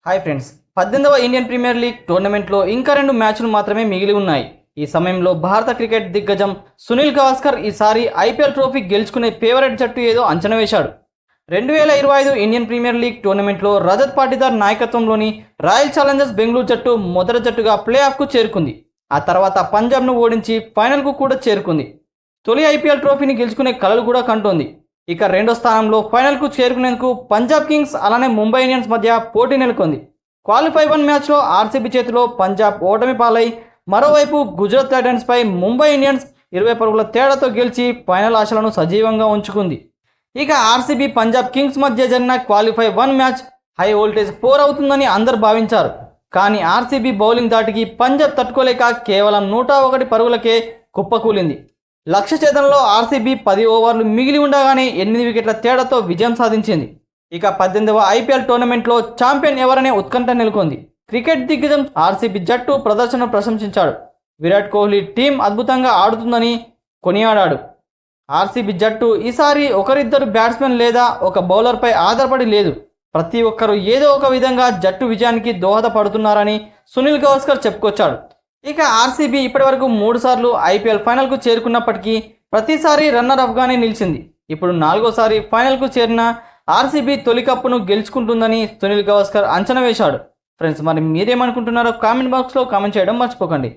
Hi friends, 18వ Indian premier league టోర్నమెంట్లో ఇంకా 2 మ్యాచ్లు మాత్రమే మిగిలి ఉన్నాయి. ఈ సమయంలో భారత క్రికెట్ దిగ్గజం సునీల్ గవాస్కర్ ఈసారి ఐపీఎల్ ట్రోఫీ గెలుచుకునే ఫేవరెట్ జట్టు ఏదో అంచనా వేశాడు. 2025 ఇండియన్ ప్రీమియర్ లీగ్ టోర్నమెంట్లో రజత్ పాటిదార్ నాయకత్వంలోని రాయల్ ఛాలెంజర్స్ బెంగళూరు జట్టు మొదటి జట్టుగా ప్లే ఆఫ్కు చేరుకుంది. ఆ తర్వాత పంజాబ్ను ఓడించి ఫైనల్కు కూడా చేరుకుంది. తొలి ఐపీఎల్ ట్రోఫీని గెలుచుకునే కలలు కూడా కంటోంది. ఇక రెండో స్థానంలో ఫైనల్కు చేరుకునేందుకు పంజాబ్ కింగ్స్ అలానే ముంబై ఇండియన్స్ మధ్య పోటీ నెలకొంది. క్వాలిఫై 1 మ్యాచ్లో ఆర్సీబీ చేతిలో పంజాబ్ ఓటమి పాలై, మరోవైపు గుజరాత్ టైటన్స్పై ముంబై ఇండియన్స్ 20 పరుగుల తేడాతో గెలిచి ఫైనల్ ఆశలను సజీవంగా ఉంచుకుంది. ఇక ఆర్సీబీ పంజాబ్ కింగ్స్ మధ్య జరిగిన క్వాలిఫై 1 మ్యాచ్ హై వోల్టేజ్ 4 అవుతుందని అందరు భావించారు. కానీ ఆర్సీబీ బౌలింగ్ దాటికి పంజాబ్ తట్టుకోలేక కేవలం 101 పరుగులకే కుప్పకూలింది. లక్ష్య ఛేదనలో ఆర్సీబీ 10 ఓవర్లు మిగిలి ఉండగానే 8 వికెట్ల తేడాతో విజయం సాధించింది. ఇక 18వ ఐపీఎల్ టోర్నమెంట్లో ఛాంపియన్ ఎవరనే ఉత్కంఠ నెలకొంది. క్రికెట్ దిగ్గజం ఆర్సీబీ జట్టు ప్రదర్శనను ప్రశంసించాడు. విరాట్ కోహ్లీ టీం అద్భుతంగా ఆడుతుందని కొనియాడాడు. ఆర్సీబీ జట్టు ఈసారి ఒకరిద్దరు బ్యాట్స్మెన్ లేదా ఒక బౌలర్పై ఆధారపడి లేదు. ప్రతి ఒక్కరూ ఏదో ఒక విధంగా జట్టు విజయానికి దోహదపడుతున్నారని సునీల్ గవాస్కర్ చెప్పుకొచ్చాడు. ఇక ఆర్సీబీ ఇప్పటివరకు 3 సార్లు ఐపీఎల్ ఫైనల్కు చేరుకున్నప్పటికీ ప్రతిసారి రన్నర్ అఫ్గానే నిలిచింది. ఇప్పుడు 4వసారి ఫైనల్కు చేరిన ఆర్సీబీ తొలి కప్పును గెలుచుకుంటుందని సునీల్ గవాస్కర్ అంచనా వేశాడు. ఫ్రెండ్స్, మరి మీరేమనుకుంటున్నారో కామెంట్ బాక్స్లో కామెంట్ చేయడం మర్చిపోకండి.